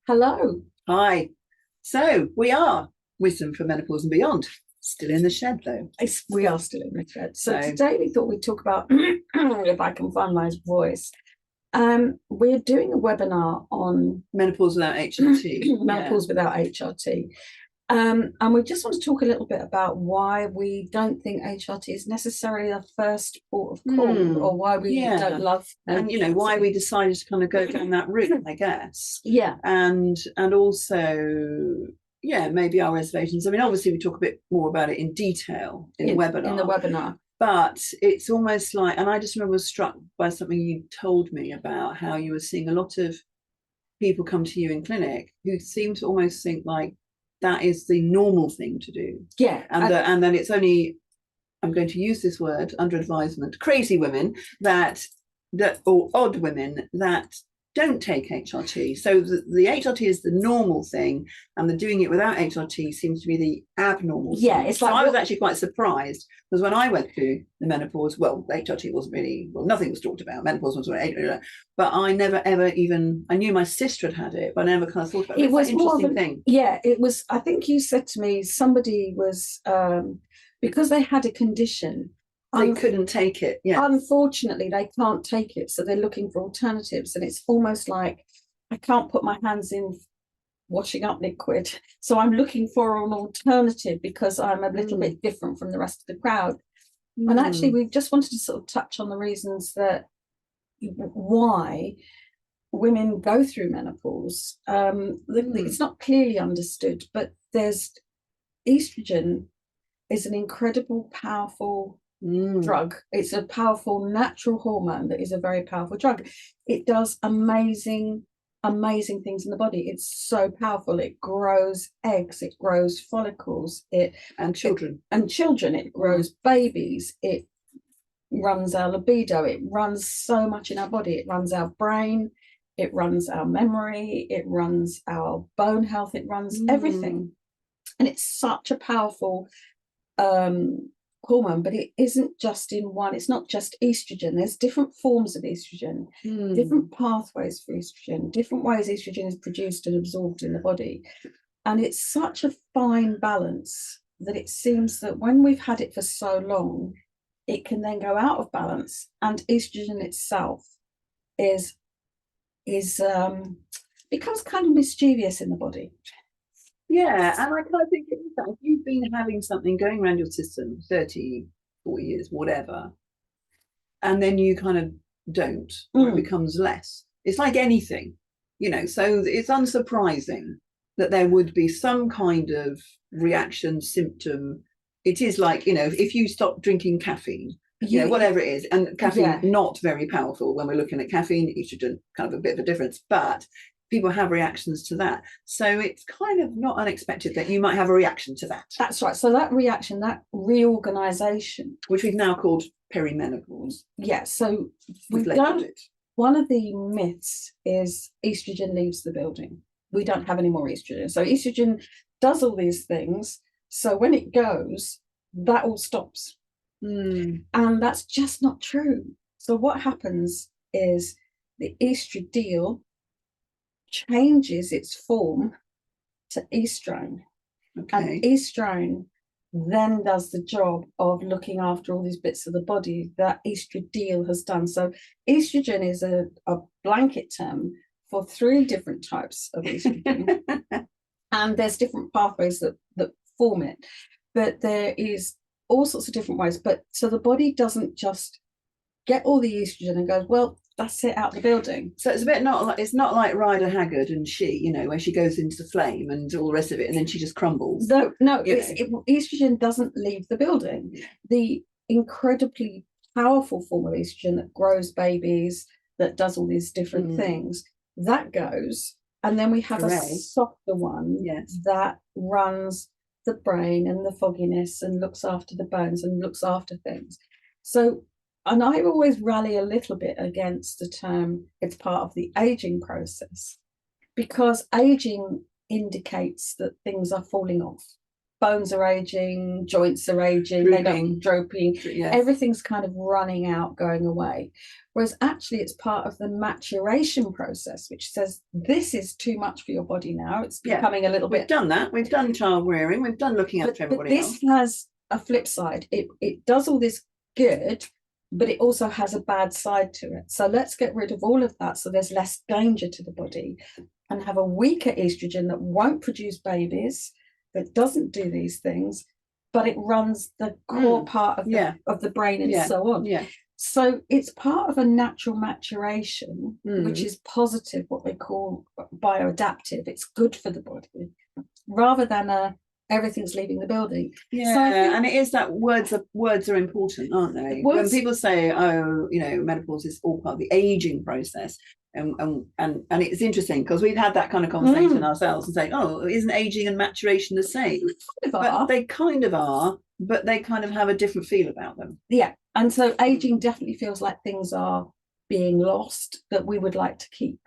Hello. Hi. So we are Wisdom for Menopause and Beyond. Still in the shed though. We are still in the thread. So So today we thought we'd talk about, if I can find my voice, we're doing a webinar on menopause without HRT. menopause without HRT. And we just want to talk a little bit about why we don't think HRT is necessarily the first port of call, or why we don't love and why we decided to kind of go down that route, I guess. Yeah. And also maybe our reservations. I mean, obviously we talk a bit more about it in detail in the webinar. But it's almost like, and I just remember was struck by something you told me about how you were seeing a lot of people come to you in clinic who seem to almost think like that is the normal thing to do. Yeah. And then it's only, I'm going to use this word under advisement, crazy women or odd women that don't take HRT. So the HRT is the normal thing, and the doing it without HRT seems to be the abnormal thing. Yeah, it's like, so I was actually quite surprised, because when I went through the menopause, well, HRT wasn't really, nothing was talked about. Menopause was but I never ever even, I knew my sister had it, but I never kind of thought about it. It was an interesting thing. Yeah, it was. I think you said to me somebody was because they had a condition, they couldn't take it. Yeah. Unfortunately, they can't take it, so they're looking for alternatives. And it's almost like I can't put my hands in washing up liquid, so I'm looking for an alternative because I'm a little bit different from the rest of the crowd. And actually, we just wanted to sort of touch on the reasons that why women go through menopause. It's not clearly understood, but there's estrogen is an incredible, powerful drug. It's a powerful natural hormone that is a very powerful drug. It does amazing things in the body. It's so powerful. It grows eggs, it grows follicles, and children. It grows babies, it runs our libido, it runs so much in our body. It runs our brain, it runs our memory, it runs our bone health, it runs everything. And it's such a powerful hormone, but it isn't just in one. It's not just estrogen. There's different forms of estrogen, different pathways for estrogen, different ways estrogen is produced and absorbed in the body. And it's such a fine balance that it seems that when we've had it for so long, it can then go out of balance, and estrogen itself becomes kind of mischievous in the body. Yeah, and I kind of think if you've been having something going around your system 30, 40 years, whatever, and then you kind of don't, or it becomes less. It's like anything, so it's unsurprising that there would be some kind of reaction symptom. It is like, if you stop drinking caffeine, whatever it is, and caffeine not very powerful when we're looking at caffeine, estrogen, kind of a bit of a difference, but people have reactions to that. So it's kind of not unexpected that you might have a reaction to that. That's right. So that reaction, that reorganization, which we've now called perimenopause. Yeah. So we've done it. One of the myths is estrogen leaves the building. We don't have any more estrogen. So estrogen does all these things. So when it goes, that all stops. And that's just not true. So what happens is the estradiol changes its form to estrone. And estrone then does the job of looking after all these bits of the body that estradiol has done. So estrogen is a blanket term for 3 different types of estrogen. And there's different pathways that form it, but there is all sorts of different ways. But so the body doesn't just get all the estrogen and goes, well, that's it, out the building. So it's a bit it's not like Rider Haggard and she, where she goes into flame and all the rest of it, and then she just crumbles. No, estrogen doesn't leave the building. The incredibly powerful form of estrogen that grows babies, that does all these different things, that goes, and then we have a softer one that runs the brain and the fogginess and looks after the bones and looks after things. So, and I always rally a little bit against the term it's part of the aging process, because aging indicates that things are falling off. bones are aging, joints are aging, drooping. Yes. Everything's kind of running out, going away. Whereas actually it's part of the maturation process, which says this is too much for your body now. It's becoming a little bit. We've done that. We've done child rearing. We've done looking after everybody else. But this has a flip side. It does all this good, but it also has a bad side to it. So let's get rid of all of that so there's less danger to the body, and have a weaker estrogen that won't produce babies, that doesn't do these things, but it runs the core part of the brain and so on. Yeah. So it's part of a natural maturation, which is positive, what they call bioadaptive. It's good for the body, rather than everything's leaving the building. Yeah, so and it is that words are important, aren't they? When people say, oh, menopause is all part of the aging process, and it's interesting because we've had that kind of conversation ourselves and saying, oh, isn't aging and maturation the same? But they kind of are, but they kind of have a different feel about them. Yeah. And so aging definitely feels like things are being lost that we would like to keep.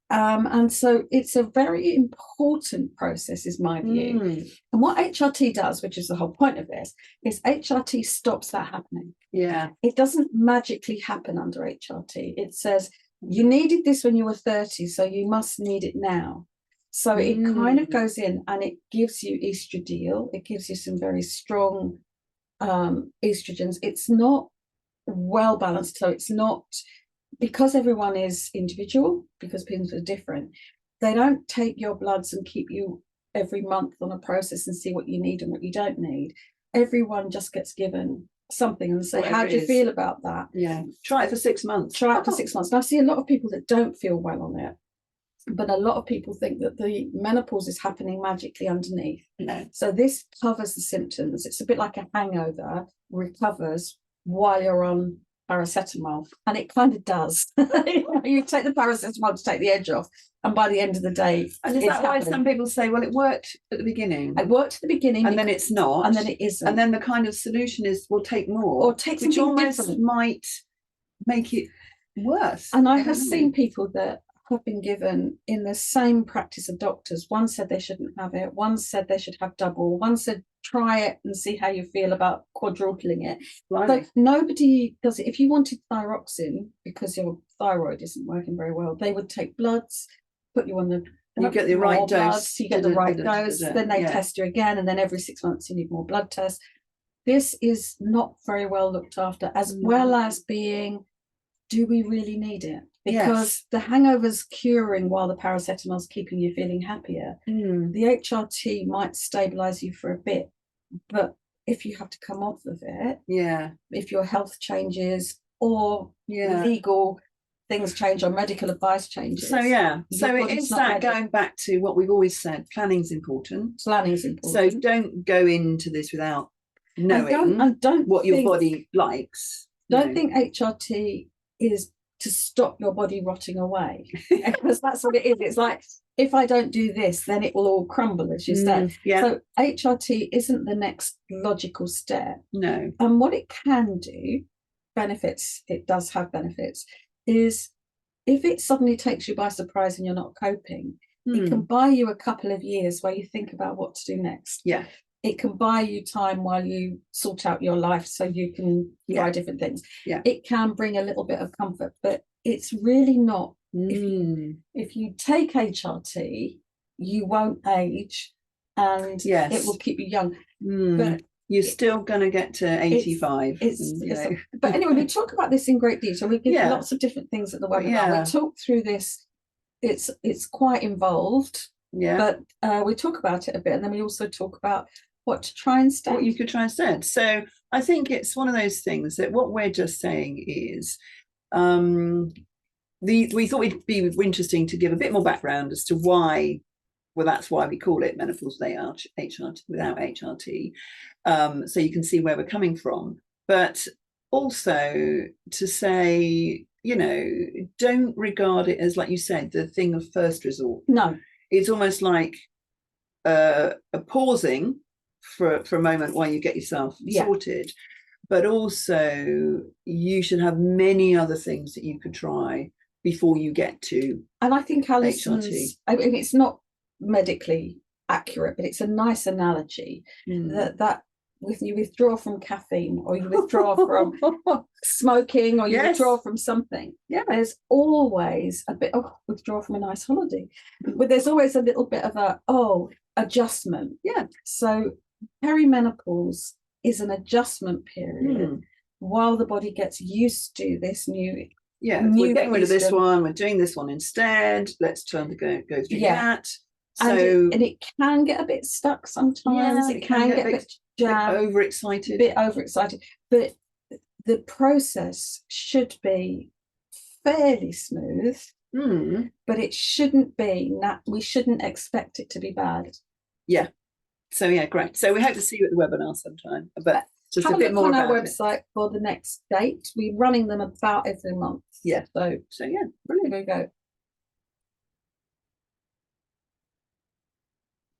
And so it's a very important process, is my view. And what HRT does, which is the whole point of this, is HRT stops that happening. Yeah. It doesn't magically happen under HRT. It says, you needed this when you were 30, so you must need it now. So it kind of goes in and it gives you estradiol. It gives you some very strong estrogens. It's not well balanced, so it's not, because everyone is individual, because people are different, they don't take your bloods and keep you every month on a process and see what you need and what you don't need. Everyone just gets given something and say, how do you feel about that? Yeah, try it for 6 months. Try it for 6 months. And I see a lot of people that don't feel well on it, but a lot of people think that the menopause is happening magically underneath. No. So this covers the symptoms. It's a bit like a hangover, recovers while you're on paracetamol, and it kind of does. You take the paracetamol to take the edge off, and by the end of the day, and is that why some people say, well, it worked at the beginning? It worked at the beginning, and then it's not, and then it isn't, and then the kind of solution is we'll take more, or take something almost different. Might make it worse. And I have seen people that have been given in the same practice of doctors. One said they shouldn't have it, one said they should have double, one said try it and see how you feel about quadrupling it. Blimey. But nobody does it. If you wanted thyroxine because your thyroid isn't working very well, they would take bloods, put you on the you get the right dose, you get the right dose, then they test you again, and then every 6 months you need more blood tests. This is not very well looked after, as well as being, do we really need it? Because the hangover's curing while the paracetamol's keeping you feeling happier. The HRT might stabilize you for a bit, but if you have to come off of it, if your health changes or legal things change or medical advice changes. So it is that going back to what we've always said, planning's important. Planning's important. So don't go into this without knowing what your body likes. Don't think HRT is to stop your body rotting away, because that's what it is. It's like, if I don't do this, then it will all crumble, as you said. So HRT isn't the next logical step. No. And what it can do, benefits, it does have benefits, is if it suddenly takes you by surprise and you're not coping, it can buy you a couple of years where you think about what to do next. Yeah. It can buy you time while you sort out your life so you can try different things. Yeah. It can bring a little bit of comfort, but it's really not. If you take HRT, you won't age, and it will keep you young. But you're still going to get to 85. But anyway, we talk about this in great detail. We give lots of different things at the webinar. We talk through this. It's quite involved. But we talk about it a bit, and then we also talk about what to try instead. What you could try instead. So I think it's one of those things that what we're just saying is we thought it'd be interesting to give a bit more background as to why, well, that's why we call it menopause without HRT, so you can see where we're coming from. But also to say, don't regard it as, like you said, the thing of first resort. No. It's almost like a pausing for a moment while you get yourself sorted, but also you should have many other things that you could try before you get to. And I think Alison's, I mean, it's not medically accurate, but it's a nice analogy that if you withdraw from caffeine, or you withdraw from smoking, or you withdraw from something, there's always a bit of withdraw from a nice holiday, but there's always a little bit of a adjustment. So perimenopause is an adjustment period while the body gets used to this new we're getting rid of this one, we're doing this one instead, let's turn to go through that. So and it can get a bit stuck sometimes. It can get a bit overexcited, but the process should be fairly smooth, but it shouldn't be we shouldn't expect it to be bad. So great. So we hope to see you at the webinar sometime, but just have a bit more on our about website for the next date. We're running them about every month. So brilliant. There we go.